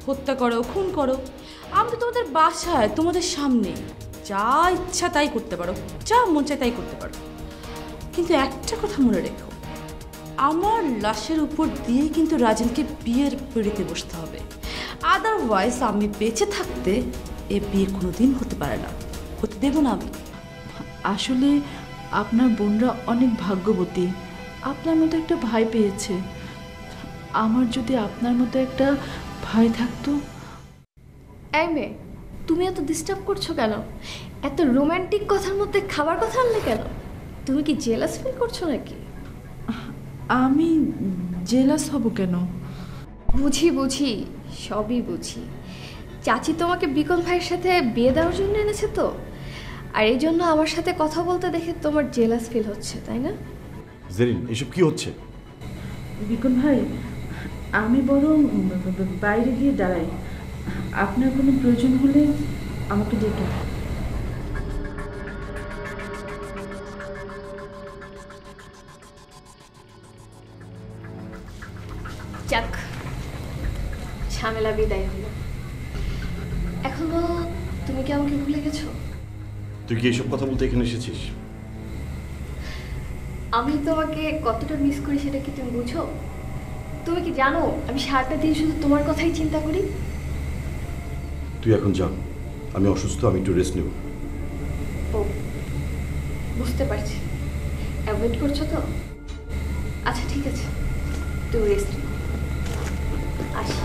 হত্যা করো, খুন করো। আমি তো তোমাদের বাসায়, তোমাদের সামনে যা ইচ্ছা তাই করতে পারো, যা মন চায় তাই করতে পারো। কিন্তু একটা কথা মনে রেখো, আমার লাশের উপর দিয়ে কিন্তু রাজেনকে বিয়ের পিড়িতে বসতে হবে। আদারওয়াইজ আমি বেঁচে থাকতে এ বিয়ে কোনোদিন হতে পারে না, হতে দেব না আমি। আসলে আপনার বোনরা অনেক ভাগ্যবতী, আপনার মতো একটা ভাই পেয়েছে। আমার যদি আপনার মতো একটা ভাই থাকতো। এই মেয়ে, তুমি এত ডিস্টার্ব করছো কেন? এত রোমান্টিক কথার মধ্যে খাবার কথা আনলে কেন? তুমি কি জেলাস ফিল করছো নাকি? আমি জেলাস হব কেন? বুঝি, সবই বুঝি। চাচি তোমাকে বিকন ভাইয়ের সাথে বিয়ে দেওয়ার জন্য এনেছে তো, আর এই জন্য আমার সাথে কথা বলতে দেখে তোমার জেলাস ফিল হচ্ছে, তাই না? জেরিন, এসব কি হচ্ছে? বিকন ভাই, আমি বরং বাইরে গিয়ে দাঁড়াই। আপনার কোনো প্রয়োজন হলে আমাকে ডেকে। যাক, ঝামেলা বিদায় হলো। এখন বলো, তুমি কি আমাকে ভুলে গেছো? তুই কি এসব কথা বলতে এখানে এসেছিস? আমি তোমাকে কতটা মিস করি সেটা কি তুমি বুঝো? তুমি কি জানো আমি সারাটা দিন শুধু তোমার কথাই চিন্তা করি? তুই এখন যা, আমি অসুস্থ, আমি একটু রেস্ট নেব। ও, বুঝতে পারছি, অ্যাভয়েড করছো তো। আচ্ছা ঠিক আছে, তুমি রেস্ট নিও। আসি।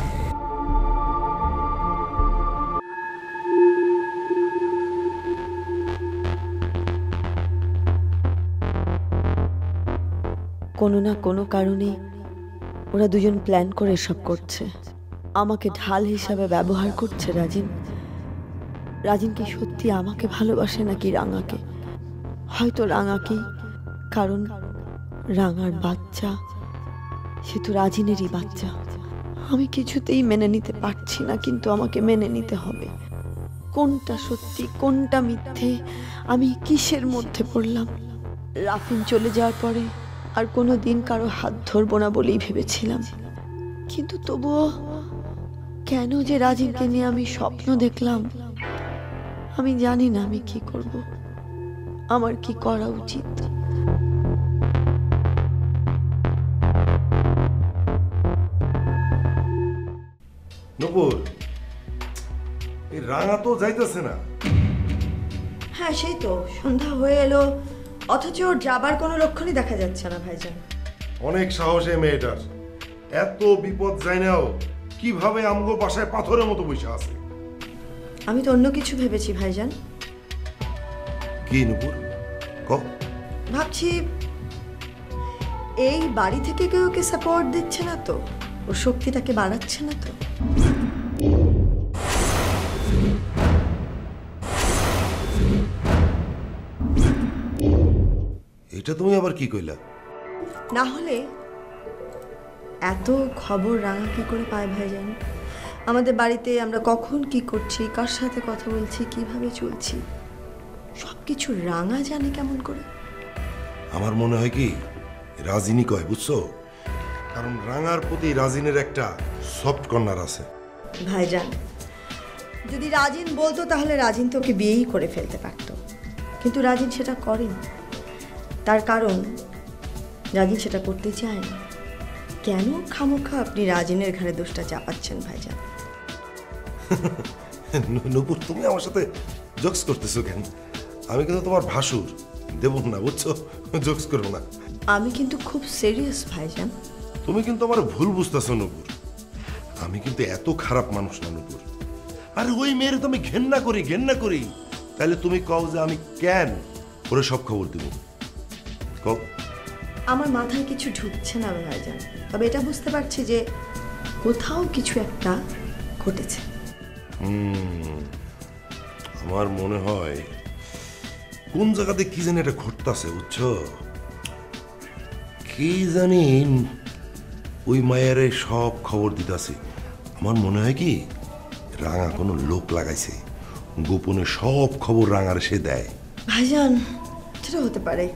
কোনো না কোনো কারণে ওরা দুজন প্ল্যান করে সব করছে, আমাকে ঢাল হিসাবে ব্যবহার করছে। রাজিন কি সত্যি আমাকে ভালোবাসে নাকি রাঙাকে? হয়তো রাঙাকেই, কারণ রাঙার বাচ্চা সে তো রাজিনেরই বাচ্চা। আমি কিছুতেই মেনে নিতে পারছি না, কিন্তু আমাকে মেনে নিতে হবে। কোনটা সত্যি কোনটা মিথ্যে, আমি কিসের মধ্যে পড়লাম? রাফিন চলে যাওয়ার পরে আর কোনো দিন কারো হাত ধরবো না বলেই ভেবেছিলাম, কিন্তু তবুও কেন যে রাজিনকে নিয়ে আমি স্বপ্ন দেখলাম। আমি জানি না আমি কি করব, আমার কি করা উচিত। নূপুর, এই রাঙা তো যাইতেছে না। হ্যাঁ সেই তো, সন্ধ্যা হয়ে এলো অথচ ওর যাবার কোনো লক্ষণই দেখা যাচ্ছে না ভাইজান। অনেক সাহস এই মেয়েটার, এত বিপদ যায় নাও কিভাবে আমগো বাসায় পাথরের মতো বসে আছে। আমি তো অন্য কিছু ভেবেছি ভাইজান। কি নূপুর, ক? ভাবছি এই বাড়ি থেকে কেউ ওকে সাপোর্ট দিচ্ছে না তো, ওর শক্তিটাকে বাড়াচ্ছে না তো। এটা তুমি আবার কি কইলা? না হলে এত খবর রাঙা কি করে পায় ভাইজান? আমাদের বাড়িতে আমরা কখন কি করছি, কার সাথে কথা বলছি, কিভাবে চলছি, সবকিছু রাঙা জানে কেমন করে? আমার মনে হয় কি রাজিনী কয়, বুঝছো? কারণ রাঙার প্রতি রাজিনের একটা সফট কর্নার আছে। ভাইজান, যদি রাজিন বলতো তাহলে রাজিন তো ওকে বিয়েই করে ফেলতে পারতো, কিন্তু রাজিন সেটা করেনি। তার কারণ রাজিন সেটা করতে চায় না। কেন খামোখা আপনি রাজিনের ঘাড়ে দোষটা চাপাচ্ছেন ভাইজান? নূপুর, তুমি আমার সাথে জোকস করতেছো কেন? আমি কিন্তু তোমার ভাসুর, দেব না, বুঝছো? জোকস করো না। আমি কিন্তু খুব সিরিয়াস ভাইজান। তুমি কিন্তু আমার ভুল বুঝতেছো নূপুর, আমি কিন্তু এত খারাপ মানুষ না নূপুর। আরে ওই মেয়ের তো আমি ঘেন্না করি। তাহলে তুমি কও যে আমি কেন ওরে সব খবর দিব? কও। আমার মাথায় কিছু ঢুকছে না ভাইজান, তবে এটা বুঝতে পারছি যে কোথাও কিছু একটা ঘটেছে। আমার মনে হয় কোন জায়গাতে কি জানি এটা ঘটতেছে, বুঝছো? কি জানি ওই মায়ের সব খবর দিতেছে। আমার মনে হয় কি রাঙা কোনো লোক লাগাইছে, গোপনে সব খবর রাঙার সে দেয়। ভাইজান, সেটা হতে পারে,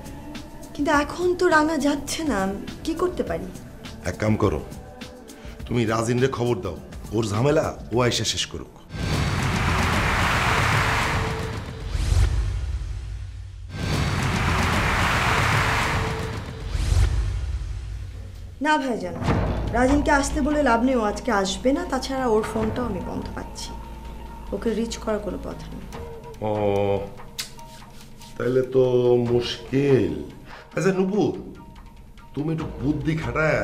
কিন্তু এখন তো রাঙা যাচ্ছে না, কি করতে পারি? এক কাম করো, তুমি রাজিনরে খবর দাও ওর ঝামেলা ও আইসা শেষ করুক। না ভাইজান, রাজিনকে আসতে বলে লাভ নেই, ও আজকে আসবে না। তাছাড়া ওর ফোনটাও আমি বন্ধ পাচ্ছি, ওকে রিচ করার কোনো কথা নেই। ও তাইলে তো মুশকিল। আচ্ছা নুপুর, তুমি একটু বুদ্ধি খাটায়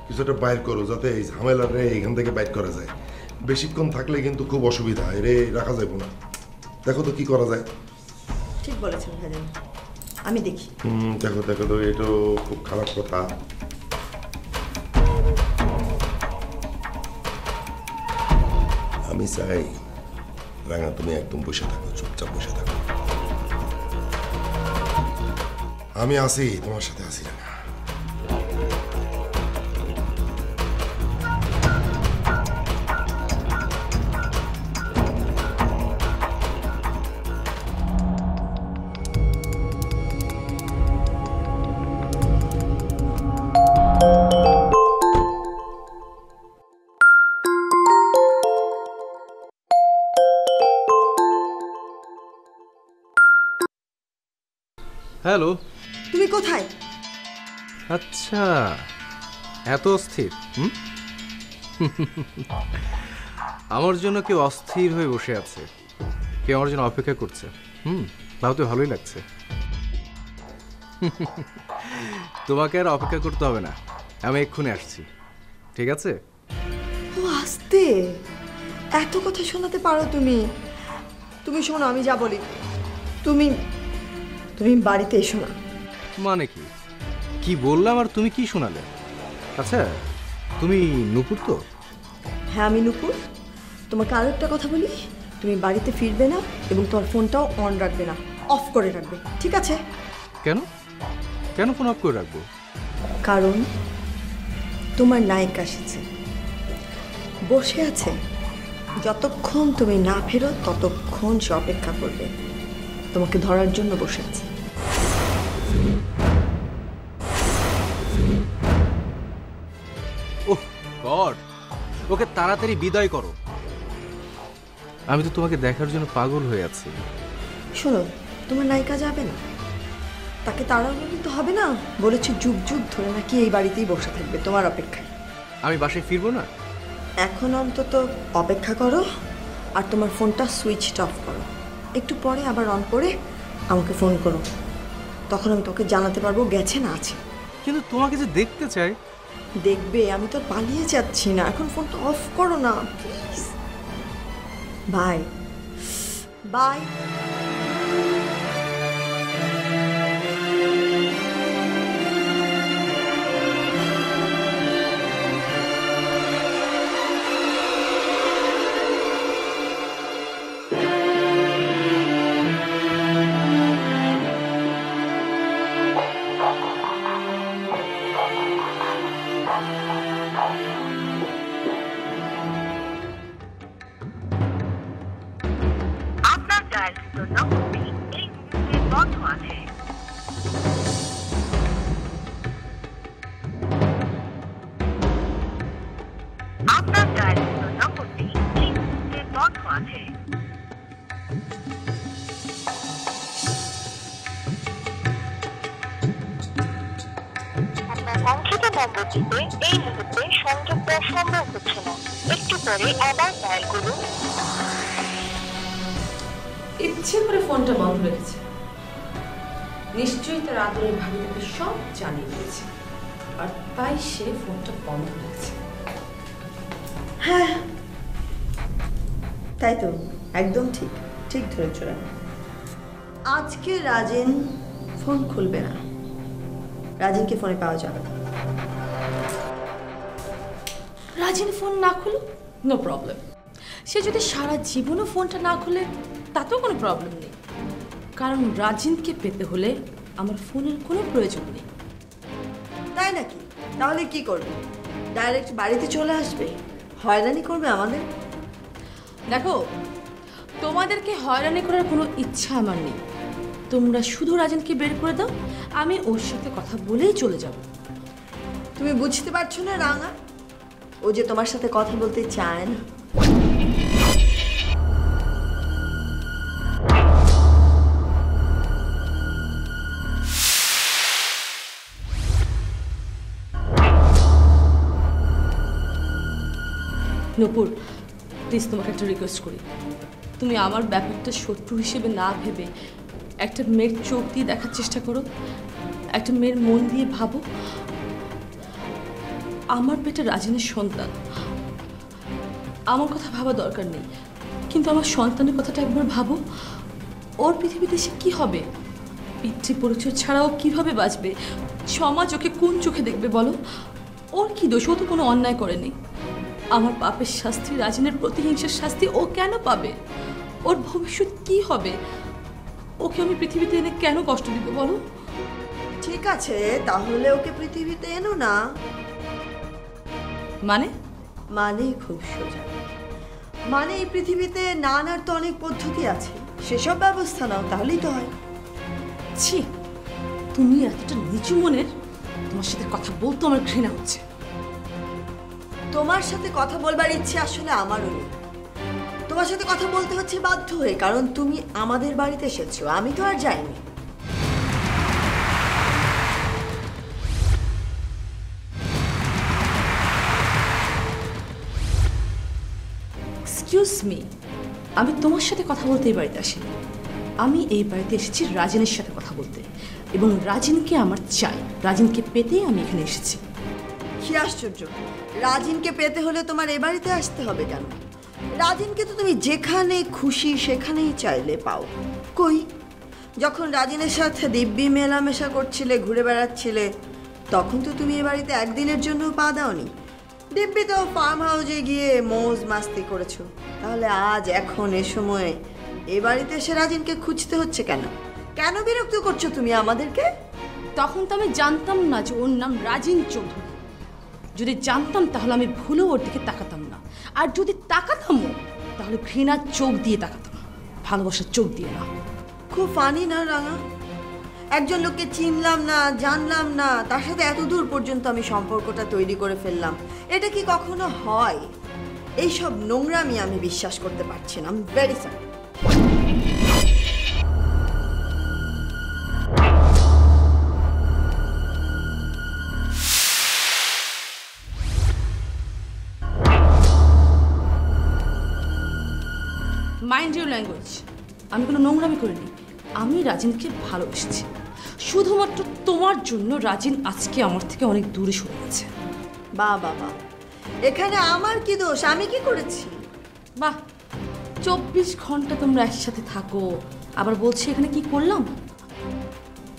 কিছু একটা বাইর করো, যাতে এই ঝামেলারে এখান থেকে বাইর করা যায়। বেশিক্ষণ থাকলে কিন্তু খুব অসুবিধা, এরে রাখা যাবে না। দেখো তো কি করা যায়। ঠিক বলেছেন ভাইজান, আমি দেখি। দেখো দেখো তো, এটা খুব খারাপ কথা। আমি চাই রাঙা তুমি একদম বসে থাকো, চুপচাপ বসে থাকো। আমি আছি, তোমার সাথে আছি রাঙা। হ্যালো। তুমি কোথায়? আচ্ছা, এত অস্থির? আমার জন্য কেউ অস্থির হয়ে বসে আছে, কেউ আমার জন্য অপেক্ষা করছে। ভাবতে ভালোই লাগছে। তোমাকে আর অপেক্ষা করতে হবে না, আমি এক্ষুনি আসছি। ঠিক আছে? ও আসতে এত কথা শোনাতে পারো তুমি? তুমি শোনো, আমি যা বলি তুমি তুমি বাড়িতে এসো না। মানে কি? কি বললাম আর তুমি কি শোনালে? আচ্ছা, তুমি নুপুর তো? হ্যাঁ আমি নুপুর। তোমাকে আরো একটা কথা বলি, তুমি বাড়িতে ফিরবে না এবং তোমার ফোনটাও অন রাখবে না, অফ করে রাখবে, ঠিক আছে? কেন কেন ফোন অফ করে রাখবো? কারণ তোমার নায়ক এসেছে, বসে আছে। যতক্ষণ তুমি না ফেরো ততক্ষণ সে অপেক্ষা করবে, তোমাকে ধরার জন্য বসে আছে। ওহ গড, ওকে তাড়াতাড়ি বিদায় করো। আমি তো তোমাকে দেখার জন্য পাগল হয়ে আছি। শোনো, তোমার নায়িকা যাবে না, তাকে তাড়াহুড়ো তো হবে না। বলেছে যুগ যুগ ধরে নাকি এই বাড়িতেই বসে থাকবে তোমার অপেক্ষায়। আমি বাসায় ফিরবো না? এখন অন্তত অপেক্ষা করো আর তোমার ফোনটা সুইচটা অফ করো। একটু পরে আবার অন করে আমাকে ফোন করো, তখন আমি তোকে জানাতে পারবো গেছে না আছে। কিন্তু তোমাকে যে দেখতে চাই। দেখবে, আমি তো পালিয়ে যাচ্ছি না। এখন ফোনটা অফ করো না প্লিজ। Bye bye. এই মুহূর্তে সংযোগ দেওয়া সম্ভব হচ্ছে না, একটু পরে আবার ডায়াল করুন। ইচ্ছে করে ফোনটা বন্ধ রেখেছে, নিশ্চয়ই তার আদরের ভাবিটাকে সব জানিয়ে দিয়েছে, আর তাই সে ফোনটা বন্ধ রেখেছে। হ্যাঁ তাই তো, একদম ঠিক ঠিক ধরেছ। আজকে রাজেন ফোন খুলবে না, রাজেনকে ফোনে পাওয়া যাবে না। রাজিন ফোন না খুলুক, নো প্রবলেম। সে যদি সারা জীবনও ফোনটা না খুলে তাতেও কোনো প্রবলেম নেই, কারণ রাজিনকে পেতে হলে আমার ফোনের কোনো প্রয়োজন নেই। তাই নাকি? তাহলে কি করবে? ডাইরেক্ট বাড়িতে চলে আসবে, হয়রানি করবে আমাদের? দেখো, তোমাদেরকে হয়রানি করার কোনো ইচ্ছা আমার নেই। তোমরা শুধু রাজিনকে বের করে দাও, আমি ওর সাথে কথা বলেই চলে যাব। তুমি বুঝতে পারছো না রাঙা? ও যে তোমার সাথে কথা বলতে চায় না। নূপুর, প্লিজ তোমাকে একটা রিকোয়েস্ট করি, তুমি আমার ব্যাপারটা শত্রু হিসেবে না ভেবে একটা মেয়ের চোখ দিয়ে দেখার চেষ্টা করো, একটা মেয়ের মন দিয়ে ভাবো। আমার পেটে রাজিনের সন্তান, আমার কথা ভাবা দরকার নেই, কিন্তু আমার সন্তানের কথাটা একবার ভাবো। ওর পৃথিবীতে সে কী হবে? পিতৃ পরিচয় ছাড়াও কীভাবে বাঁচবে? সমাজ ওকে কোন চোখে দেখবে বলো? ওর কি দোষ? ও তো কোনো অন্যায় করেনি। আমার পাপের শাস্তি, রাজিনের প্রতিহিংসার শাস্তি ও কেন পাবে? ওর ভবিষ্যৎ কি হবে? ওকে আমি পৃথিবীতে এনে কেন কষ্ট দিব বলো? ঠিক আছে, তাহলে ওকে পৃথিবীতে এনো না। মানে? মানে খুব সোজা, মানে এই পৃথিবীতে না আনার তো অনেক পদ্ধতি আছে, সেসব ব্যবস্থা নাও, তাহলেই তো হয়। ছি, তুমি এতটা নিচু মনের, তোমার সাথে কথা বলতে আমার ঘৃণা হচ্ছে। তোমার সাথে কথা বলবার ইচ্ছে আসলে আমারও নেই, তোমার সাথে কথা বলতে হচ্ছে বাধ্য হয়ে, কারণ তুমি আমাদের বাড়িতে এসেছো, আমি তো আর যাইনি। এক্সকিউজ মি, আমি তোমার সাথে কথা বলতে এই বাড়িতে আসিনি, আমি এই বাড়িতে এসেছি রাজিনের সাথে কথা বলতে, এবং রাজিনকে আমার চাই, রাজিনকে পেতেই আমি এখানে এসেছি। কি আশ্চর্য, রাজিনকে পেতে হলে তোমার এ বাড়িতে আসতে হবে কেন? রাজিনকে তো তুমি যেখানে খুশি সেখানেই চাইলে পাও। কই, যখন রাজিনের সাথে দিব্যি মেলামেশা করছিলে, ঘুরে বেড়াচ্ছিলে, তখন তো তুমি এ বাড়িতে একদিনের জন্য পা দাওনি। দিব্যি তো ফার্ম হাউসে গিয়ে মৌজ মাস্তি করেছো, তাহলে আজ এখন এ সময়ে এ বাড়িতে এসে রাজিনকে খুঁজতে হচ্ছে কেন? কেন বিরক্ত করছো তুমি আমাদেরকে? তখন তো আমি জানতাম না যে ওর নাম রাজিন চৌধুরী। যদি জানতাম তাহলে আমি ভুলেও ওর দিকে তাকাতাম না, আর যদি তাকাতামও তাহলে ঘৃণার চোখ দিয়ে তাকাতাম, ভালোবাসার চোখ দিয়ে না। খুব ফানি না রাঙা? একজন লোককে চিনলাম না, জানলাম না, তার সাথে এত দূর পর্যন্ত আমি সম্পর্কটা তৈরি করে ফেললাম, এটা কি কখনো হয়? এইসব নোংরামি আমি বিশ্বাস করতে পারছি না। আমি very sorry. Mind your language, আমি কোনো নোংরামি করিনি, আমি রাজিনকে ভালোবেসেছি। শুধুমাত্র তোমার জন্য রাজিন আজকে আমার থেকে অনেক দূরে সরে গেছে। বাহ বাবা, এখানে আমার কি দোষ? আমি কি করেছি? বাহ, 24 ঘন্টা তোমরা একসাথে থাকো, আবার বলছি এখানে কি করলাম?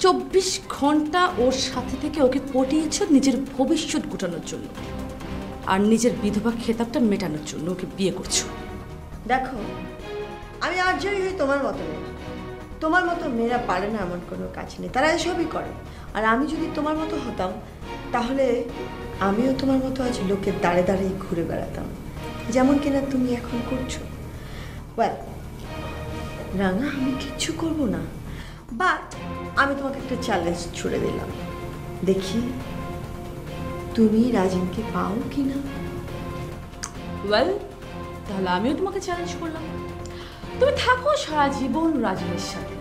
24 ঘন্টা ওর সাথে থেকে ওকে পটিয়েছ নিজের ভবিষ্যৎ গোটানোর জন্য, আর নিজের বিধবা খেতাবটা মেটানোর জন্য ওকে বিয়ে করছো। দেখো, আমি আর যাই হই তোমার মতো মেয়ে, তোমার মতো মেয়েরা পারে না এমন কোনো কাজ নেই, তারা এসবই করে। আর আমি যদি তোমার মতো হতাম তাহলে আমিও তোমার মতো আজ লোকের দাঁড়ে দাঁড়িয়ে ঘুরে বেড়াতাম, যেমন কিনা তুমি এখন করছো। ওয়েল রাঙা, আমি কিচ্ছু করবো না, বাট আমি তোমাকে একটা চ্যালেঞ্জ ছুড়ে দিলাম, দেখি তুমি রাজিনকে পাও কি না। ওয়েল, তাহলে আমিও তোমাকে চ্যালেঞ্জ করলাম, তুমি থাকো সারা জীবন রাজিনের সাথে,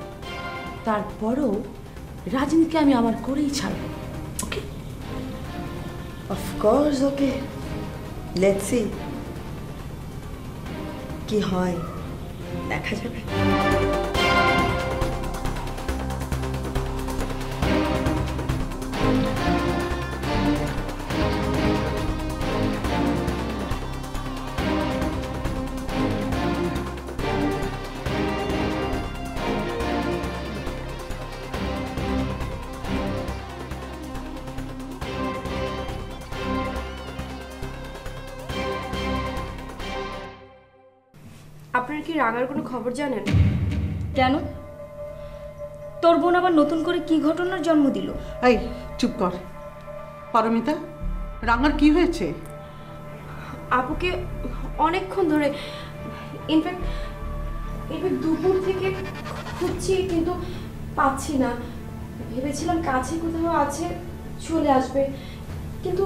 তারপরও রাজিনকে আমি আমার করেই ছাড়বো। ওকে? অফকোর্স ওকে, লেটস সি কি হয়, দেখা যাবে। আপনার কি রাঙার কোনো খবর জানেন? কেন? তোর বোন আবার নতুন করে কি ঘটনার জন্ম দিল? এই চুপ কর পারমিতা, রাঙার কি হয়েছে? আপুকে অনেকক্ষণ ধরে, ইনফ্যাক্ট দুপুর থেকে খুঁজছি কিন্তু পাচ্ছি না। ভেবেছিলাম কাছে কোথাও আছে, চলে আসবে, কিন্তু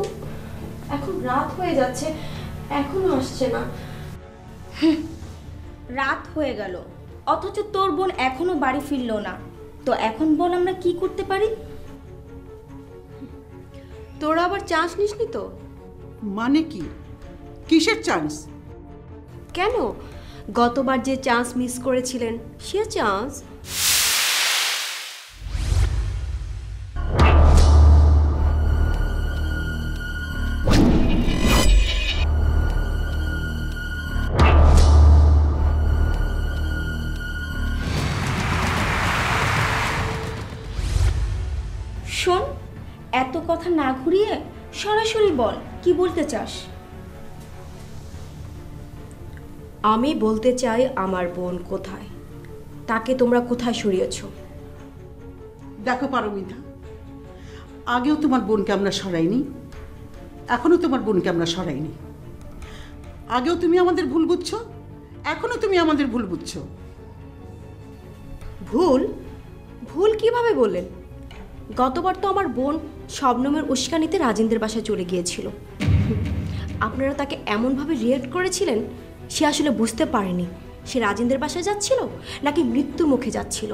এখন রাত হয়ে যাচ্ছে, এখনো আসছে না। রাত হয়ে গেল, অথচ তোর বোন এখনো বাড়ি ফিরলো না। তো এখন বল আমরা কি করতে পারি? তোরা আবার চান্স নিসনি তো? মানে কি? কিসের চান্স? কেন, গতবার যে চান্স মিস করেছিলেন সে চান্স। শোন, এত কথা না ঘুরিয়ে সরাসরি বল কি বলতে চাস। আমি বলতে চাই আমার বোন কোথায়, তাকে তোমরা কোথায় সরিয়েছো? দেখো পারমিতা, আগেও তোমার বোনকে আমরা সরাইনি, এখনো তোমার বোনকে আমরা সরাইনি। আগেও তুমি আমাদের ভুল বুঝছো, এখনো তুমি আমাদের ভুল বুঝছো। ভুল? ভুল কিভাবে বললেন? গতবার তো আমার বোন শবনমের উস্কানিতে রাজেন্দ্রের বাসায় চলে গিয়েছিল। আপনারা তাকে এমনভাবে রিয়েক্ট করেছিলেন, সে আসলে বুঝতে পারেনি সে রাজেন্দ্রের বাসায় যাচ্ছিল নাকি মৃত্যুর মুখে যাচ্ছিল।